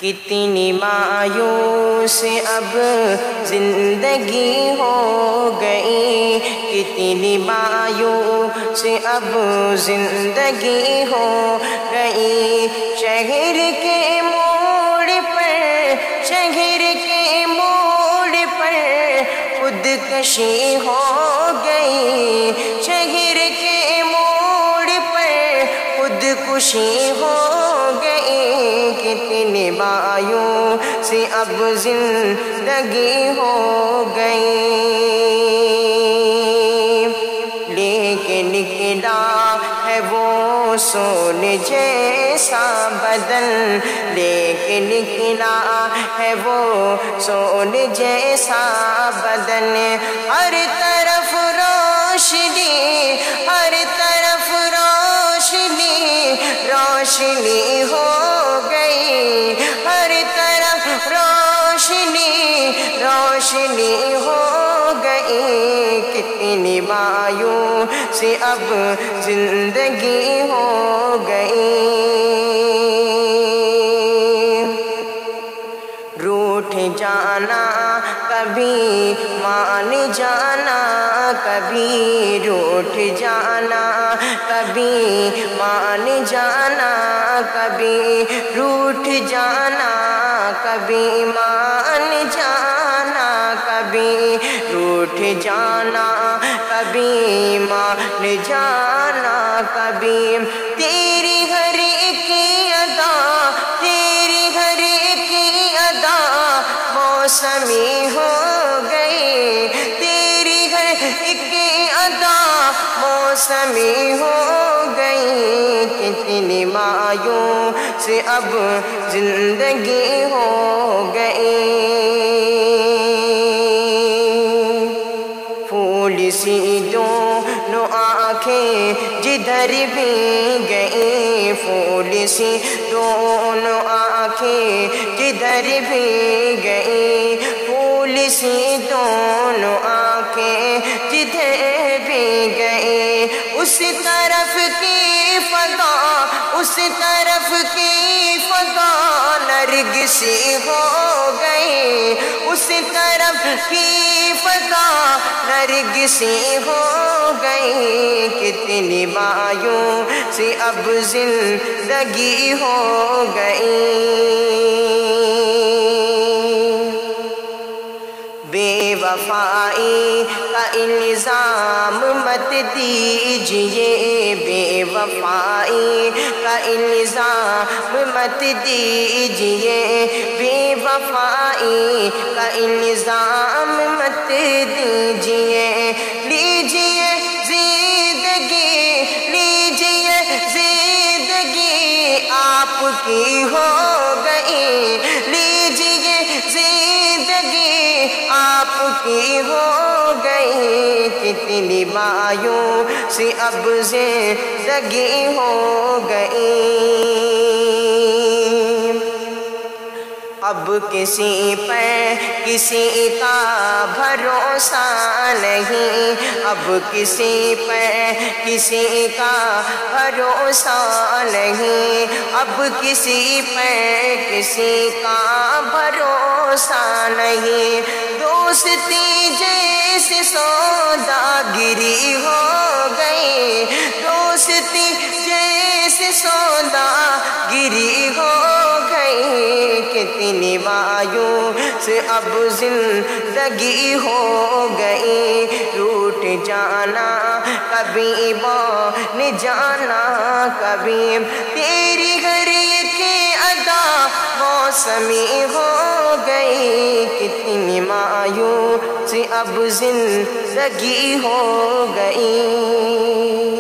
کتنی مایوس اب زندگی ہو گئی، کتنی مایوس اب زندگی ہو گئی۔ شہر کے موڑ پر، شہر کے موڑ پر خودکشی ہو گئی، شہر کے موڑ پر خودکشی ہو گئی۔ کتنی مایوس اب زندگی ہو گئی، لے کے نکلا ہے وہ سونے جیسا بدن، لے کے نکلا ہے وہ سونے جیسا بدن۔ ہر طرف روشنی، ہر طرف روشنی، روشنی ہو گئی، ہر طرف روشنی، روشنی ہو گئی۔ کتنی مایوس اب زندگی ہو گئی، روٹھ جانا کبھی مان جانا، کبھی روٹھ جانا کبھی مان جانا، کبھی روٹھ جانا کبھی مان جانا، کبھی روٹھ جانا کبھی مان جانا، کبھی تیری ہر ایک ادا، تیری ہر ایک ادا موسمی ہو گئی، تیری ہر ایک ادا موسمی ہو گئی۔ کتنی مایوس اب زندگی ہو گئی، پھول سی دونوں آنکھیں جدھر بھی گئیں، پھول سی دونوں آنکھیں جدھر بھی گئیں، پھول سی دونوں آنکھیں جدھر بھی گئیں۔ اس طرف کی فضا، اس طرف کی فضا نرگسی ہو گئی، اس طرف کی فضا نرگسی ہو گئی۔ کتنی مایوس اب زندگی ہو گئی، بے وفائی کا الزام مت دیجئے، بے وفائی کا الزام مت دیجئے، بے وفائی کا الزام مت دیجئے۔ لیجئے زندگی، لیجئے زندگی آپ کی ہو گئی، لیجئے زندگی آپ کی ہو گئی۔ کتنی مایوس اب زندگی ہو گئی، اب کسی پر کسی کا بھروسہ نہیں، اب کسی پر کسی کا بھروسہ نہیں، اب کسی پر کسی کا بھروسہ نہیں۔ دوستی جیسے سوداگری ہو گئی، دوستی جیسے سوداگری ہو گئی۔ کتنی مایوس اب زندگی ہو گئی، روٹھ جانا کبھی مان جانا، کبھی تیری ہر ایک ادا موسمی ہو گئی۔ کتنی مایوس اب زندگی ہو گئی۔